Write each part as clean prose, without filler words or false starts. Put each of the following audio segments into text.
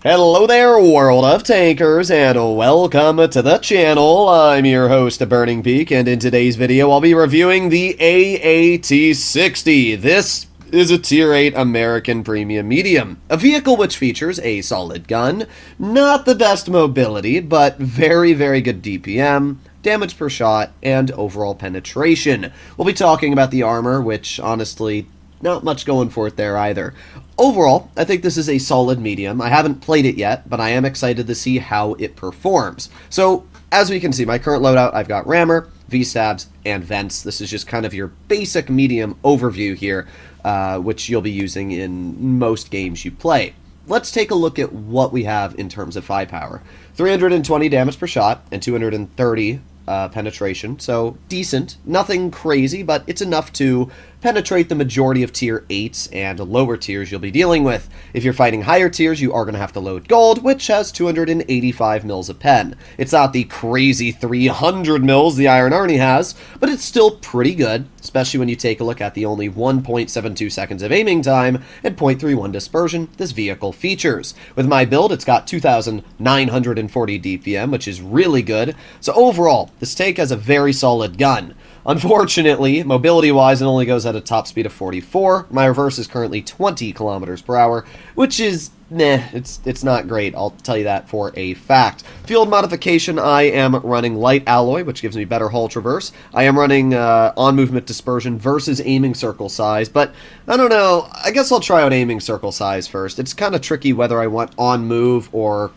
Hello there, world of tankers, and welcome to the channel. I'm your host, Burning Peak, and in today's video, I'll be reviewing the AAT60. This is a Tier 8 American Premium Medium, a vehicle which features a solid gun, not the best mobility, but very, very good DPM, damage per shot, and overall penetration. We'll be talking about the armor, which honestly, not much going for it there either. Overall, I think this is a solid medium. I haven't played it yet, but I am excited to see how it performs. So, as we can see, my current loadout, I've got rammer, V-stabs, and vents. This is just kind of your basic medium overview here, which you'll be using in most games you play. Let's take a look at what we have in terms of firepower. 320 damage per shot and 230 penetration, so decent. Nothing crazy, but it's enough to penetrate the majority of tier 8s and lower tiers you'll be dealing with. If you're fighting higher tiers, you are going to have to load gold, which has 285 mils a pen. It's not the crazy 300 mils the Iron Arnie has, but it's still pretty good, especially when you take a look at the only 1.72 seconds of aiming time and 0.31 dispersion this vehicle features. With my build, it's got 2,940 DPM, which is really good. So overall, this tank has a very solid gun. Unfortunately, mobility-wise, it only goes at a top speed of 44. My reverse is currently 20 kilometers per hour, which is, it's not great. I'll tell you that for a fact. Field modification, I am running light alloy, which gives me better hull traverse. I am running on-movement dispersion versus aiming circle size, but I don't know. I guess I'll try out aiming circle size first. It's kind of tricky whether I want on-move or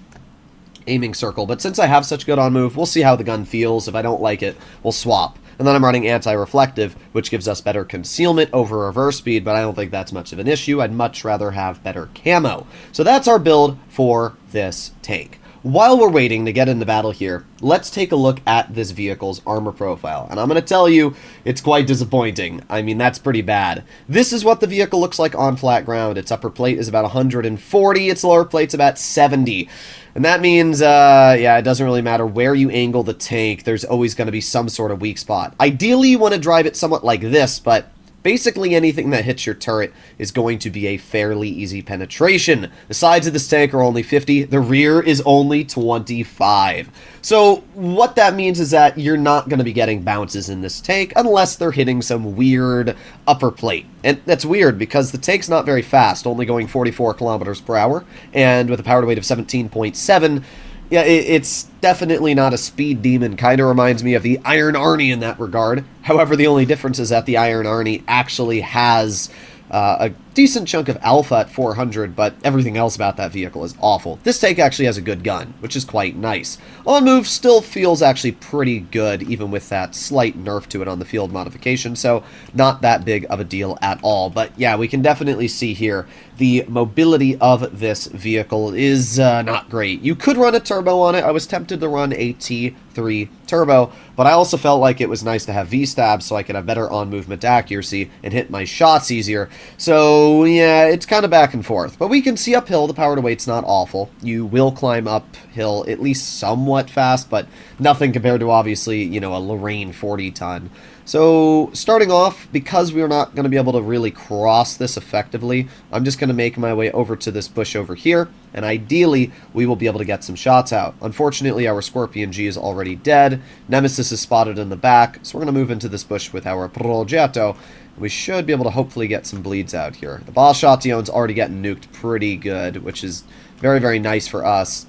aiming circle, but since I have such good on-move, we'll see how the gun feels. If I don't like it, we'll swap. And then I'm running anti-reflective, which gives us better concealment over reverse speed, but I don't think that's much of an issue. I'd much rather have better camo. So that's our build for this tank. While we're waiting to get into battle here, let's take a look at this vehicle's armor profile. And I'm going to tell you, it's quite disappointing. I mean, that's pretty bad. This is what the vehicle looks like on flat ground. Its upper plate is about 140, its lower plate's about 70. And that means, yeah, it doesn't really matter where you angle the tank, there's always going to be some sort of weak spot. Ideally, you want to drive it somewhat like this, but basically anything that hits your turret is going to be a fairly easy penetration. The sides of this tank are only 50, the rear is only 25. So what that means is that you're not going to be getting bounces in this tank unless they're hitting some weird upper plate. And that's weird because the tank's not very fast, only going 44 kilometers per hour, and with a power to weight of 17.7, yeah, it's definitely not a speed demon. Kind of reminds me of the Iron Arnie in that regard. However, the only difference is that the Iron Arnie actually has a decent chunk of alpha at 400, but everything else about that vehicle is awful. This tank actually has a good gun, which is quite nice. On move still feels actually pretty good, even with that slight nerf to it on the field modification, so not that big of a deal at all. But yeah, we can definitely see here the mobility of this vehicle is not great. You could run a turbo on it. I was tempted to run a T3 turbo, but I also felt like it was nice to have V-stabs so I could have better on-movement accuracy and hit my shots easier. So yeah, it's kind of back and forth. But we can see uphill, the power to weight's not awful. You will climb uphill at least somewhat fast, but nothing compared to obviously, you know, a Lorraine 40 ton. So starting off, because we're not going to be able to really cross this effectively, I'm just going to make my way over to this bush over here, and ideally we will be able to get some shots out. Unfortunately, our Scorpion G is already dead. Nemesis is spotted in the back, so we're going to move into this bush with our Progetto. We should be able to hopefully get some bleeds out here. The Balschation's already getting nuked pretty good, which is very, very nice for us.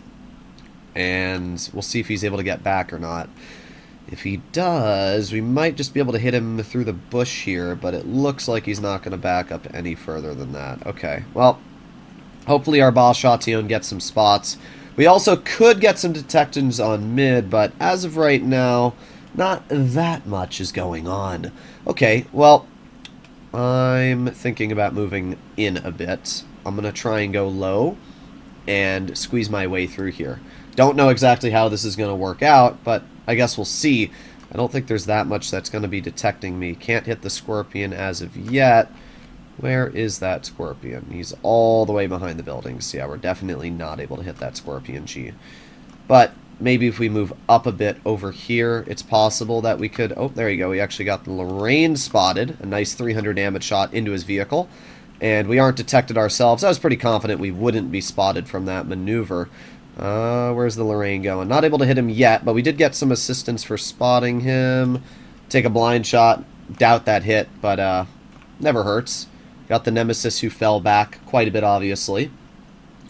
And we'll see if he's able to get back or not. If he does, we might just be able to hit him through the bush here, but it looks like he's not going to back up any further than that. Okay, well, hopefully our Balschation gets some spots. We also could get some detections on mid, but as of right now, not that much is going on. Okay, well, I'm thinking about moving in a bit. I'm going to try and go low and squeeze my way through here. Don't know exactly how this is going to work out, but I guess we'll see. I don't think there's that much that's going to be detecting me. Can't hit the Scorpion as of yet. Where is that Scorpion? He's all the way behind the buildings. Yeah, we're definitely not able to hit that Scorpion G. But maybe if we move up a bit over here, it's possible that we could... Oh, there you go. We actually got the Lorraine spotted. A nice 300 damage shot into his vehicle. and we aren't detected ourselves. I was pretty confident we wouldn't be spotted from that maneuver. Where's the Lorraine going? Not able to hit him yet, but we did get some assistance for spotting him. Take a blind shot. Doubt that hit, but never hurts. Got the Nemesis who fell back quite a bit, obviously.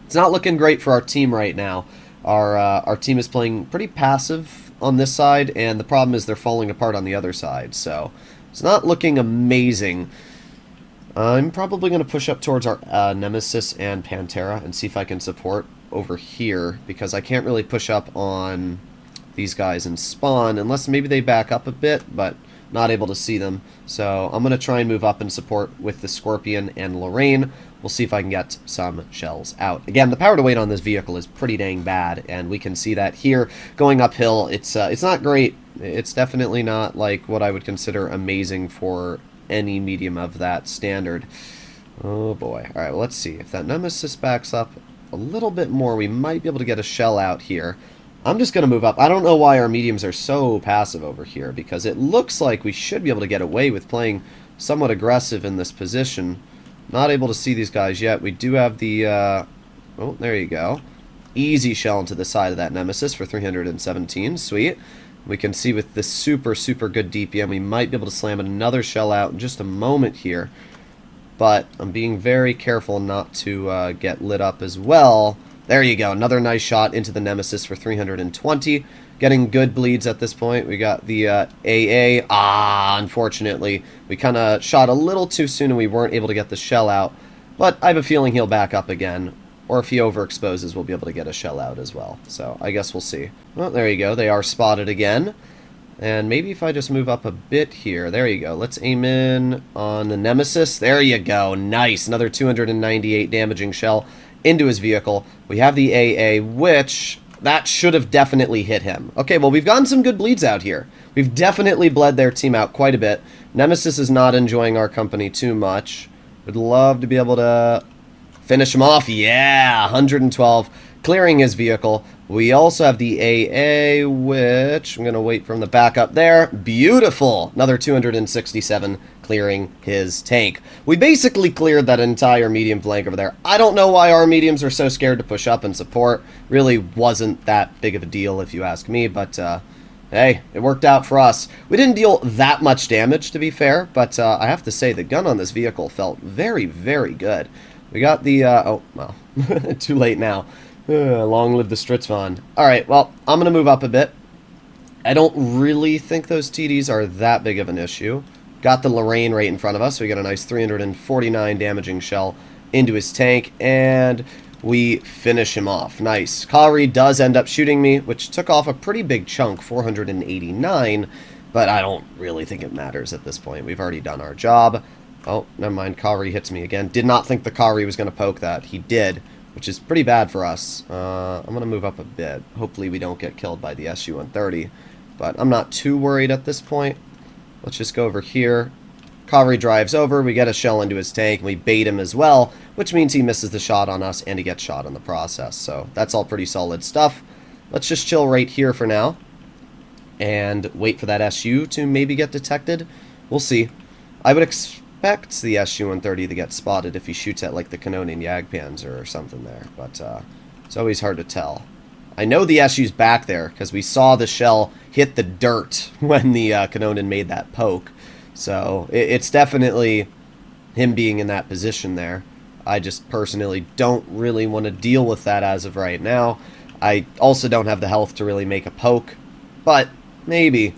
It's not looking great for our team right now. Our team is playing pretty passive on this side, and the problem is they're falling apart on the other side, so it's not looking amazing. I'm probably going to push up towards our Nemesis and Pantera and see if I can support over here, because I can't really push up on these guys and spawn unless maybe they back up a bit, but not able to see them. So I'm going to try and move up and support with the Scorpion and Lorraine. We'll see if I can get some shells out. Again, the power to weight on this vehicle is pretty dang bad, and we can see that here going uphill. It's not great. It's definitely not like what I would consider amazing for any medium of that standard. Oh boy. Alright, well, let's see. If that Nemesis backs up a little bit more, we might be able to get a shell out here. I'm just going to move up. I don't know why our mediums are so passive over here, because it looks like we should be able to get away with playing somewhat aggressive in this position. Not able to see these guys yet. We do have the... oh, there you go. Easy shell into the side of that Nemesis for 317. Sweet. We can see with this super good DPM, we might be able to slam another shell out in just a moment here. But I'm being very careful not to get lit up as well. There you go. Another nice shot into the Nemesis for 320. Getting good bleeds at this point. We got the AA. Unfortunately, we kind of shot a little too soon and we weren't able to get the shell out. But I have a feeling he'll back up again. Or if he overexposes, we'll be able to get a shell out as well. So I guess we'll see. Well, there you go. They are spotted again. And maybe if I just move up a bit here. There you go. Let's aim in on the Nemesis. There you go. Nice. Another 298 damaging shell into his vehicle. We have the AA, which... that should have definitely hit him. Okay, well, we've gotten some good bleeds out here. We've definitely bled their team out quite a bit. Nemesis is not enjoying our company too much. Would love to be able to finish him off. Yeah, 112, clearing his vehicle. We also have the AA, which I'm going to wait from the backup there. Beautiful. Another 267, clearing his tank. We basically cleared that entire medium flank over there. I don't know why our mediums are so scared to push up and support. Really wasn't that big of a deal if you ask me, but hey, it worked out for us. We didn't deal that much damage, to be fair, but I have to say the gun on this vehicle felt very good. We got the, oh, well, too late now. Long live the Stritzvon. Alright, well, I'm going to move up a bit. I don't really think those TDs are that big of an issue. Got the Lorraine right in front of us. We got a nice 349 damaging shell into his tank, and we finish him off. Nice. Kari does end up shooting me, which took off a pretty big chunk, 489, but I don't really think it matters at this point. We've already done our job. Oh, never mind. Kari hits me again. Did not think the Kari was going to poke that. He did, which is pretty bad for us. I'm going to move up a bit. Hopefully we don't get killed by the SU-130, but I'm not too worried at this point. Let's just go over here. Kari drives over. We get a shell into his tank, and we bait him as well, which means he misses the shot on us, and he gets shot in the process. So that's all pretty solid stuff. Let's just chill right here for now and wait for that SU to maybe get detected. We'll see. I would expect the SU-130 to get spotted if he shoots at like the Canonian Jagdpanzer or something there, but it's always hard to tell. I know the SU's back there because we saw the shell hit the dirt when the Canonian made that poke, so it's definitely him being in that position there. I just personally don't really want to deal with that as of right now. I also don't have the health to really make a poke, but maybe.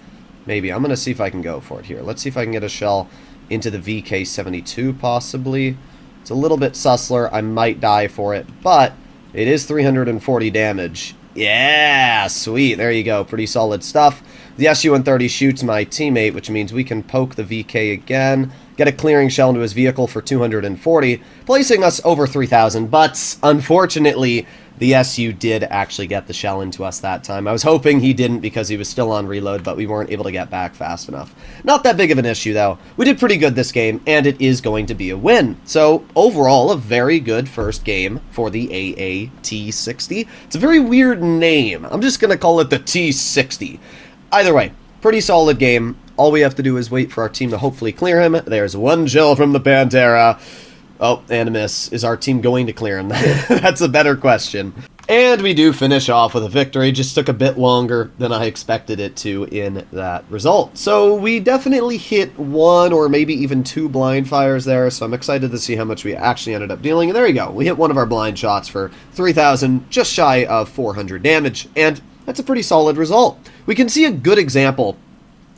I'm going to see if I can go for it here. Let's see if I can get a shell into the VK-72 possibly. It's a little bit sussler. I might die for it, but it is 340 damage. Yeah, sweet. There you go. Pretty solid stuff. The SU-130 shoots my teammate, which means we can poke the VK again, get a clearing shell into his vehicle for 240, placing us over 3,000, but unfortunately, the SU did actually get the shell into us that time. I was hoping he didn't because he was still on reload, but we weren't able to get back fast enough. Not that big of an issue, though. We did pretty good this game, and it is going to be a win. So, overall, a very good first game for the AAT60. It's a very weird name. I'm just going to call it the T60. Either way, pretty solid game. All we have to do is wait for our team to hopefully clear him. There's one shell from the Pantera. Oh, and a miss. Is our team going to clear him? That's a better question. And we do finish off with a victory. Just took a bit longer than I expected it to in that result. So we definitely hit one or maybe even two blind fires there, so I'm excited to see how much we actually ended up dealing. And there you go. We hit one of our blind shots for 3,000, just shy of 400 damage, and that's a pretty solid result. We can see a good example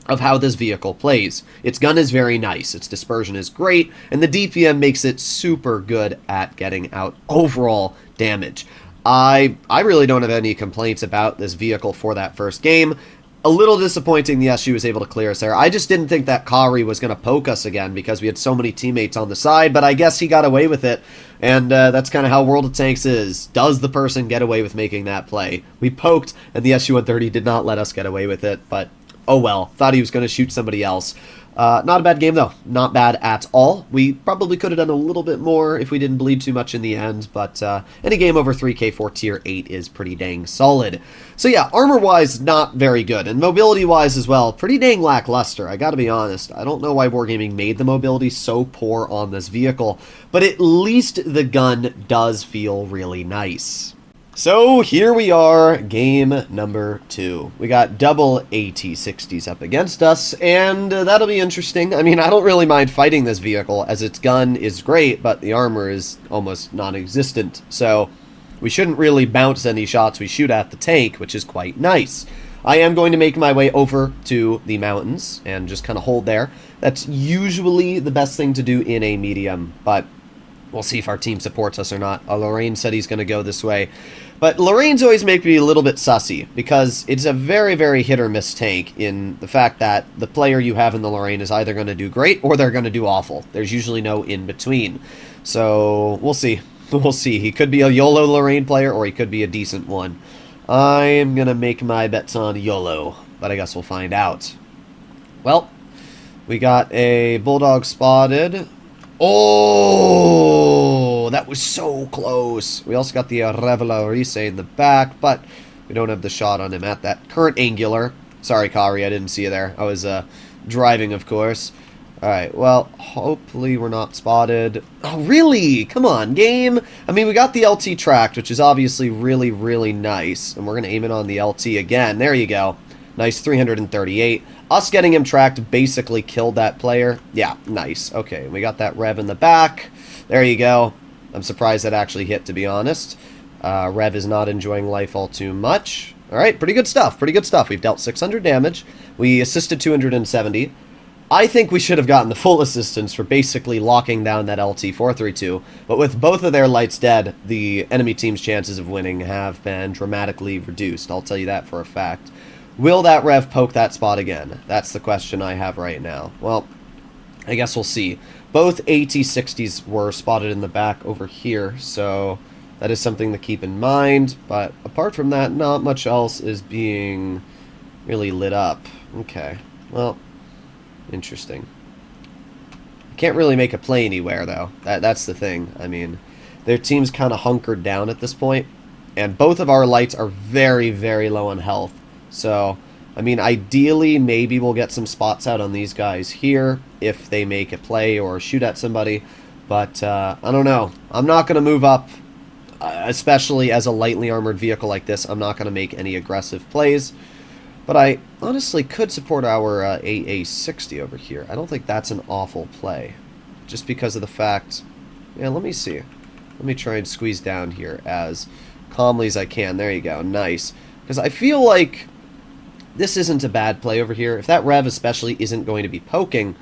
of how this vehicle plays. Its gun is very nice, its dispersion is great, and the DPM makes it super good at getting out overall damage. I really don't have any complaints about this vehicle for that first game. A little disappointing the SU was able to clear us there. I just didn't think that Kari was going to poke us again because we had so many teammates on the side, but I guess he got away with it, and that's kind of how World of Tanks is. Does the person get away with making that play? We poked, and the SU-130 did not let us get away with it, but oh well. Thought he was going to shoot somebody else. Not a bad game, though. Not bad at all. We probably could have done a little bit more if we didn't bleed too much in the end, but any game over 3k for Tier 8 is pretty dang solid. So yeah, armor-wise, not very good, and mobility-wise as well, pretty dang lackluster, I gotta be honest. I don't know why Wargaming made the mobility so poor on this vehicle, but at least the gun does feel really nice. So here we are, game number 2. We got double AT60s up against us, and that'll be interesting. I mean, I don't really mind fighting this vehicle, as its gun is great, but the armor is almost non-existent. So we shouldn't really bounce any shots we shoot at the tank, which is quite nice. I am going to make my way over to the mountains and just kind of hold there. That's usually the best thing to do in a medium, but we'll see if our team supports us or not. Lorraine said he's going to go this way. But Lorraine's always make me a little bit sussy, because it's a very, very hit-or-miss tank in the fact that the player you have in the Lorraine is either going to do great or they're going to do awful. There's usually no in-between. So, we'll see. We'll see. He could be a YOLO Lorraine player, or he could be a decent one. I am going to make my bets on YOLO, but I guess we'll find out. Well, we got a Bulldog spotted. Oh, that was so close. We also got the Revelarise in the back, but we don't have the shot on him at that current angular. Sorry, Kari, I didn't see you there. I was driving, of course. Alright, well, hopefully we're not spotted. Oh, really? Come on, game. I mean, we got the LT tracked, which is obviously really, really nice. And we're going to aim it on the LT again. There you go. Nice, 338. Us getting him tracked basically killed that player. Yeah, nice. Okay, we got that Rev in the back. There you go. I'm surprised that actually hit, to be honest. Rev is not enjoying life all too much. Alright, pretty good stuff. Pretty good stuff. We've dealt 600 damage. We assisted 270. I think we should have gotten the full assistance for basically locking down that LT-432, but with both of their lights dead, the enemy team's chances of winning have been dramatically reduced. I'll tell you that for a fact. Will that Rev poke that spot again? That's the question I have right now. Well, I guess we'll see. Both AT60s were spotted in the back over here, so that is something to keep in mind. But apart from that, not much else is being really lit up. Okay, well, interesting. Can't really make a play anywhere, though. That's the thing. I mean, their team's kind of hunkered down at this point, and both of our lights are very, very low on health. So, I mean, ideally, maybe we'll get some spots out on these guys here if they make a play or shoot at somebody. But, I don't know. I'm not going to move up, especially as a lightly armored vehicle like this. I'm not going to make any aggressive plays. But I honestly could support our AA60 over here. I don't think that's an awful play. Just because of the fact... Yeah, let me see. Let me try and squeeze down here as calmly as I can. There you go. Nice. Because I feel like this isn't a bad play over here. If that Rev especially isn't going to be poking,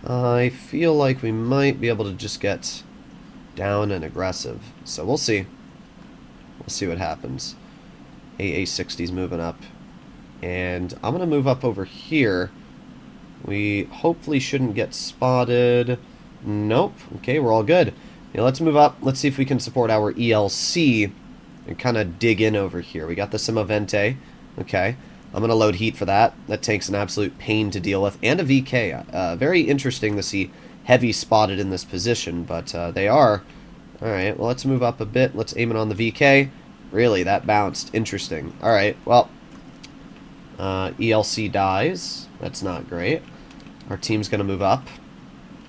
I feel like we might be able to just get down and aggressive. So we'll see. We'll see what happens. AA60's moving up. And I'm going to move up over here. We hopefully shouldn't get spotted. Nope. Okay, we're all good. Now let's move up. Let's see if we can support our ELC and kind of dig in over here. We got the Simovente. Okay. I'm going to load heat for that. That tank's an absolute pain to deal with. And a VK. Very interesting to see heavy spotted in this position, but they are. Alright, well, let's move up a bit. Let's aim it on the VK. Really, that bounced. Interesting. Alright, well, ELC dies. That's not great. Our team's going to move up,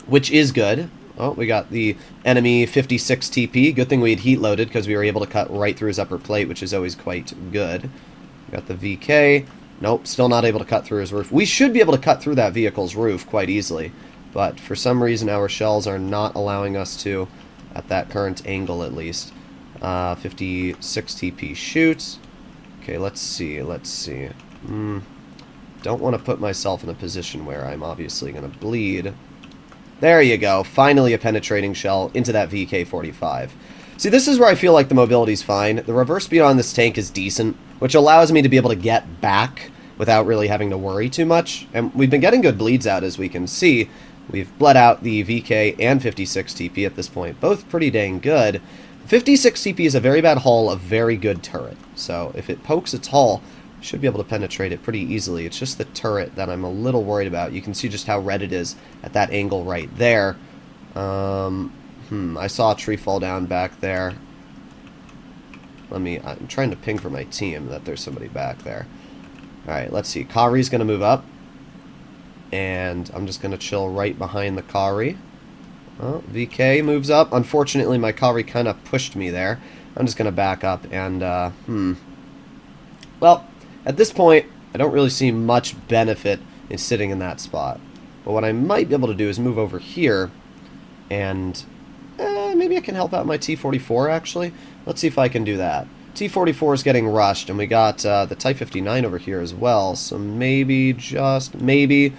which is good. Oh, we got the enemy 56 TP. Good thing we had heat loaded because we were able to cut right through his upper plate, which is always quite good. We got the VK. Nope, still not able to cut through his roof. We should be able to cut through that vehicle's roof quite easily, but for some reason our shells are not allowing us to, at that current angle at least. 56 TP shoots. Okay, let's see. Don't want to put myself in a position where I'm obviously going to bleed. There you go. Finally a penetrating shell into that VK-45. See, this is where I feel like the mobility's fine. The reverse speed on this tank is decent, which allows me to be able to get back without really having to worry too much. And we've been getting good bleeds out, as we can see. We've bled out the VK and 56 TP at this point. Both pretty dang good. 56 TP is a very bad hull, a very good turret. So if it pokes its hull, should be able to penetrate it pretty easily. It's just the turret that I'm a little worried about. You can see just how red it is at that angle right there. I saw a tree fall down back there. I'm trying to ping for my team that there's somebody back there. Alright, let's see. Kari's going to move up. And I'm just going to chill right behind the Kari. Oh, VK moves up. Unfortunately, my Kari kind of pushed me there. I'm just going to back up and, well, at this point, I don't really see much benefit in sitting in that spot. But what I might be able to do is move over here, and maybe I can help out my T-44, actually. Let's see if I can do that. T-44 is getting rushed, and we got the Type 59 over here as well, so maybe, just maybe...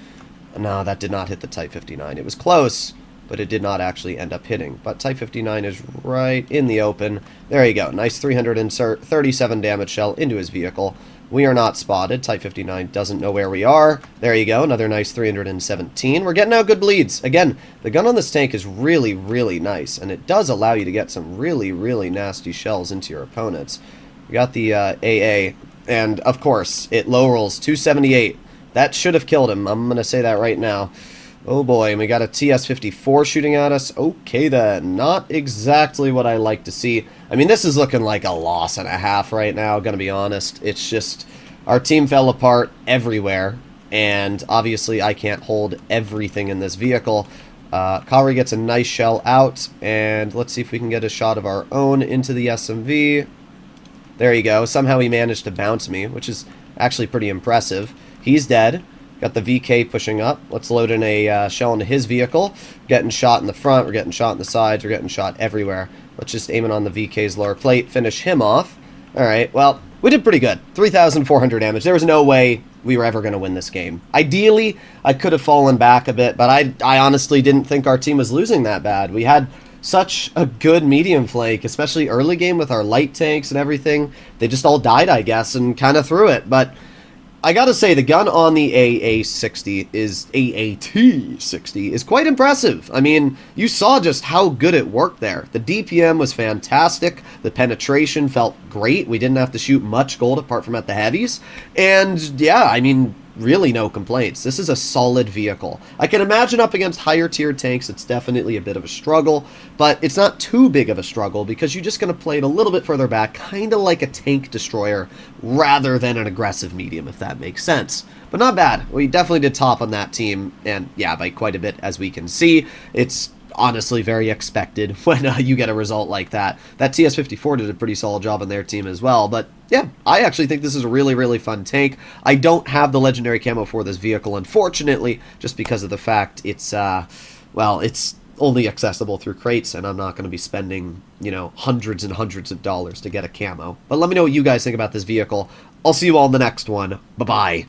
No, that did not hit the Type 59. It was close, but it did not actually end up hitting. But Type 59 is right in the open. There you go. Nice 337 damage shell into his vehicle. We are not spotted. Type 59 doesn't know where we are. There you go. Another nice 317. We're getting out good bleeds. Again, the gun on this tank is really, really nice, and it does allow you to get some really, really nasty shells into your opponents. We got the AA, and of course, it low rolls 278. That should have killed him. I'm going to say that right now. Oh boy, and we got a TS-54 shooting at us. Okay then, not exactly what I like to see. I mean, this is looking like a loss and a half right now, gonna be honest. It's just, our team fell apart everywhere, and obviously I can't hold everything in this vehicle. Kari gets a nice shell out, and let's see if we can get a shot of our own into the SMV. There you go. Somehow he managed to bounce me, which is actually pretty impressive. He's dead. Got the VK pushing up. Let's load in a shell into his vehicle. Getting shot in the front. We're getting shot in the sides. We're getting shot everywhere. Let's just aim it on the VK's lower plate. Finish him off. Alright, well, we did pretty good. 3,400 damage. There was no way we were ever going to win this game. Ideally, I could have fallen back a bit, but I honestly didn't think our team was losing that bad. We had such a good medium flank, especially early game with our light tanks and everything. They just all died, I guess, and kind of threw it, but... I gotta say, the gun on the AAT60 is quite impressive. I mean, you saw just how good it worked there. The DPM was fantastic. The penetration felt great. We didn't have to shoot much gold apart from at the heavies. And yeah, I mean, really no complaints. This is a solid vehicle. I can imagine up against higher tier tanks, it's definitely a bit of a struggle, but it's not too big of a struggle because you're just going to play it a little bit further back, kind of like a tank destroyer rather than an aggressive medium, if that makes sense. But not bad. We definitely did top on that team, and yeah, by quite a bit, as we can see. It's honestly very expected when you get a result like that. That TS-54 did a pretty solid job on their team as well, but yeah, I actually think this is a really, really fun tank. I don't have the legendary camo for this vehicle, unfortunately, just because of the fact it's, well, it's only accessible through crates, and I'm not going to be spending, you know, hundreds and hundreds of dollars to get a camo. But let me know what you guys think about this vehicle. I'll see you all in the next one. Bye-bye.